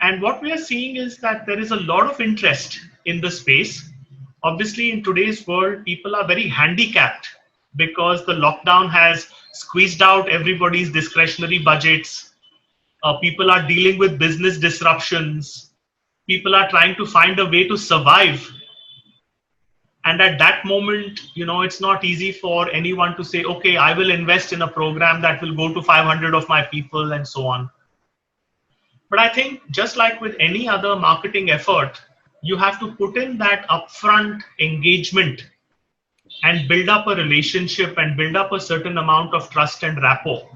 And what we are seeing is that there is a lot of interest in the space. Obviously, in today's world, people are very handicapped because the lockdown has squeezed out everybody's discretionary budgets. People are dealing with business disruptions. People are trying to find a way to survive. And at that moment, it's not easy for anyone to say, okay, I will invest in a program that will go to 500 of my people and so on. But I think just like with any other marketing effort, you have to put in that upfront engagement and build up a relationship and build up a certain amount of trust and rapport.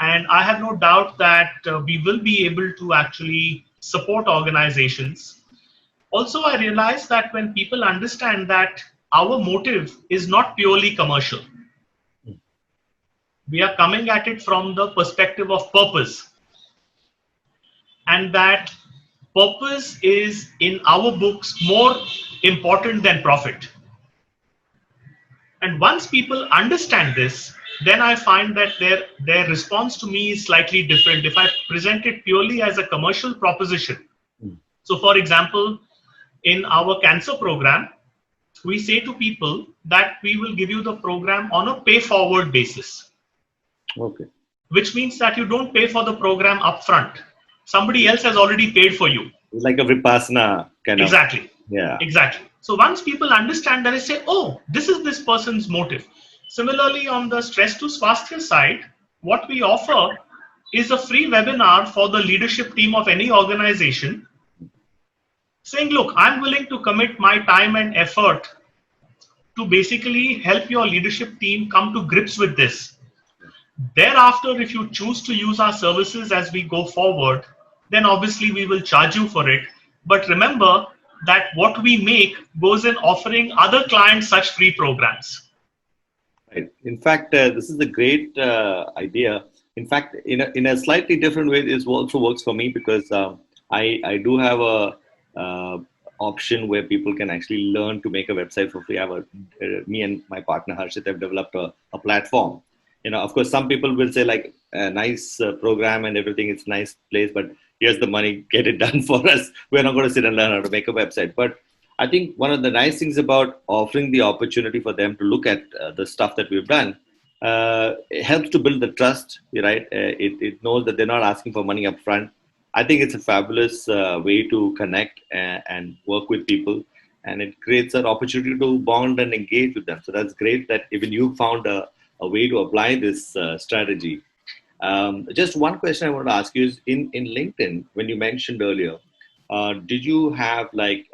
And I have no doubt that we will be able to actually support organizations. Also, I realize that when people understand that our motive is not purely commercial, we are coming at it from the perspective of purpose. And that purpose is in our books more important than profit. And once people understand this, then I find that their response to me is slightly different. If I present it purely as a commercial proposition. So for example, in our cancer program, we say to people that we will give you the program on a pay forward basis. Okay. Which means that you don't pay for the program upfront. Somebody else has already paid for you. It's like a Vipassana kind of. Exactly. Yeah. Exactly. So once people understand that, they say, oh, this is this person's motive. Similarly, on the Stress to Swasthya side, what we offer is a free webinar for the leadership team of any organization saying, look, I'm willing to commit my time and effort to basically help your leadership team come to grips with this. Thereafter, if you choose to use our services as we go forward, then obviously we will charge you for it. But remember that what we make goes in offering other clients such free programs. Right. In fact, this is a great idea. In fact, in a slightly different way, this also works for me because I do have a option where people can actually learn to make a website for free. Me and my partner Harshit have developed a platform. Of course, some people will say like a nice program and everything. It's a nice place, but here's the money, get it done for us. We're not going to sit and learn how to make a website. But I think one of the nice things about offering the opportunity for them to look at the stuff that we've done, it helps to build the trust, right? It knows that they're not asking for money up front. I think it's a fabulous way to connect and work with people. And it creates an opportunity to bond and engage with them. So that's great that even you found a way to apply this strategy. Just one question I want to ask you is in LinkedIn, when you mentioned earlier, did you have like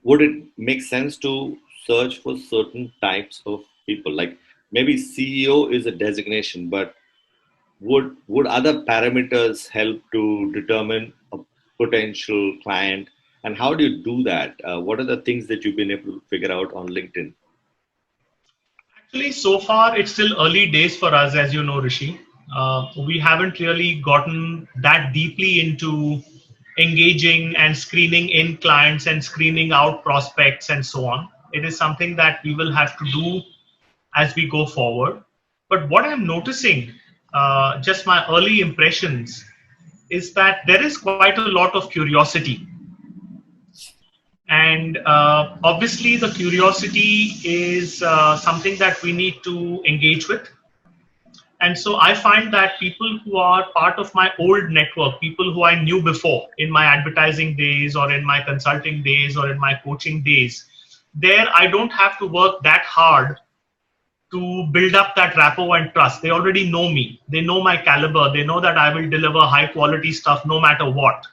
would it make sense to search for certain types of people? Like maybe CEO is a designation, but would other parameters help to determine a potential client? And how do you do that? What are the things that you've been able to figure out on LinkedIn? Actually, so far, it's still early days for us, as you know, Rishi. We haven't really gotten that deeply into engaging and screening in clients and screening out prospects and so on. It is something that we will have to do as we go forward. But what I'm noticing, just my early impressions, is that there is quite a lot of curiosity. And obviously the curiosity is something that we need to engage with. And so I find that people who are part of my old network, people who I knew before in my advertising days or in my consulting days or in my coaching days, there I don't have to work that hard to build up that rapport and trust. They already know me. They know my caliber. They know that I will deliver high quality stuff no matter what.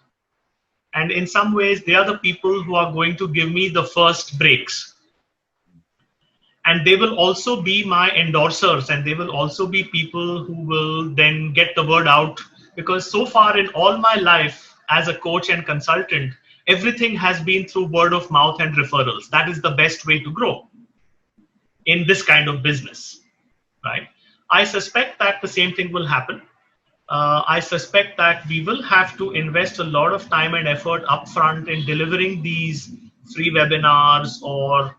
And in some ways, they are the people who are going to give me the first breaks. And they will also be my endorsers, and they will also be people who will then get the word out. Because so far in all my life as a coach and consultant, everything has been through word of mouth and referrals. That is the best way to grow in this kind of business, right? I suspect that the same thing will happen. I suspect that we will have to invest a lot of time and effort upfront in delivering these free webinars or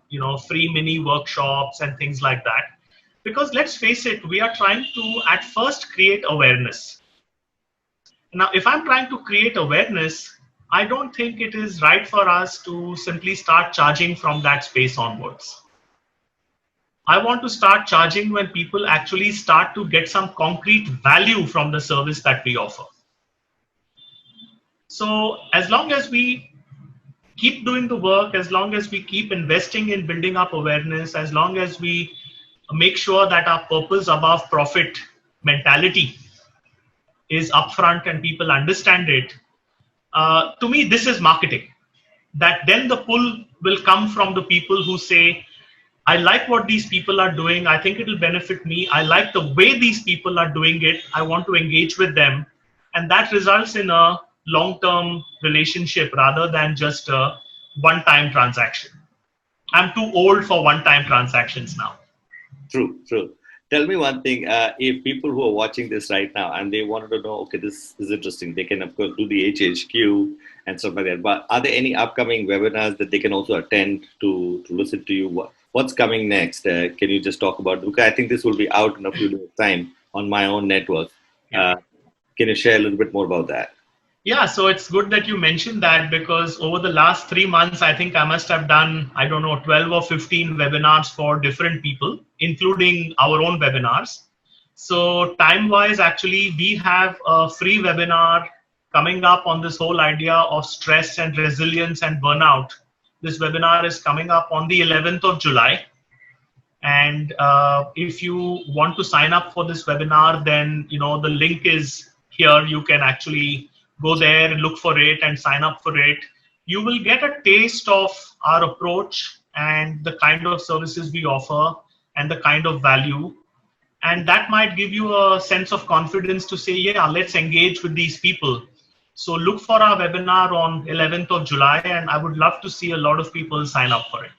free mini workshops and things like that. Because let's face it, we are trying to at first create awareness. Now, if I'm trying to create awareness, I don't think it is right for us to simply start charging from that space onwards. I want to start charging when people actually start to get some concrete value from the service that we offer. So as long as we keep doing the work, as long as we keep investing in building up awareness, as long as we make sure that our purpose above profit mentality is upfront and people understand it, to me, this is marketing. That then the pull will come from the people who say, I like what these people are doing. I think it will benefit me. I like the way these people are doing it. I want to engage with them. And that results in a long-term relationship rather than just a one-time transaction. I'm too old for one-time transactions now. True, true. Tell me one thing. If people who are watching this right now and they wanted to know, okay, this is interesting, they can, of course, do the HHQ and stuff like that. But are there any upcoming webinars that they can also attend to listen to you? What's coming next? Can you just talk about it? Because I think this will be out in a few days' time on my own network. Can you share a little bit more about that? Yeah, so it's good that you mentioned that, because over the last 3 months, I think I must have done, 12 or 15 webinars for different people, including our own webinars. So time-wise, actually, we have a free webinar coming up on this whole idea of stress and resilience and burnout. This webinar is coming up on the 11th of July. And if you want to sign up for this webinar, then, the link is here. You can actually go there, look for it and sign up for it. You will get a taste of our approach and the kind of services we offer and the kind of value. And that might give you a sense of confidence to say, yeah, let's engage with these people. So look for our webinar on 11th of July, and I would love to see a lot of people sign up for it.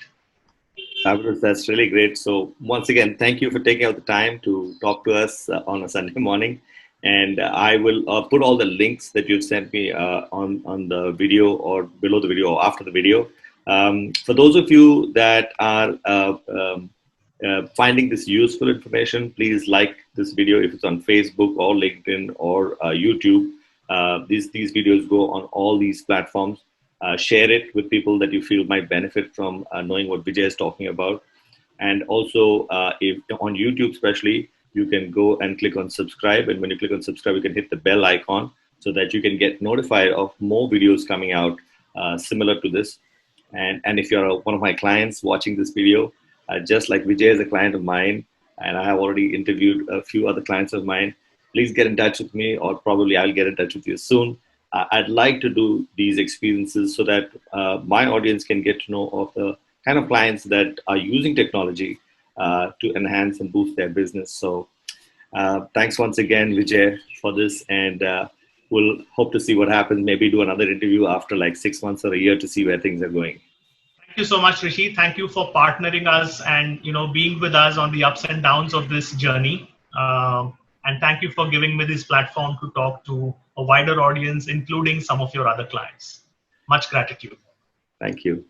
Fabulous. That's really great. So once again, thank you for taking out the time to talk to us on a Sunday morning. And I will put all the links that you've sent me on the video or below the video or after the video. For those of you that are finding this useful information, please like this video if it's on Facebook or LinkedIn or YouTube. These videos go on all these platforms. Share it with people that you feel might benefit from knowing what Vijay is talking about. And also, if on YouTube especially, you can go and click on subscribe. And when you click on subscribe, you can hit the bell icon so that you can get notified of more videos coming out similar to this. And if you're one of my clients watching this video, just like Vijay is a client of mine, and I have already interviewed a few other clients of mine, please get in touch with me, or probably I'll get in touch with you soon. I'd like to do these experiences so that my audience can get to know of the kind of clients that are using technology to enhance and boost their business. So thanks once again, Vijay, for this. And we'll hope to see what happens. Maybe do another interview after like 6 months or a year to see where things are going. Thank you so much, Rishi. Thank you for partnering us and being with us on the ups and downs of this journey. And thank you for giving me this platform to talk to a wider audience, including some of your other clients. Much gratitude. Thank you.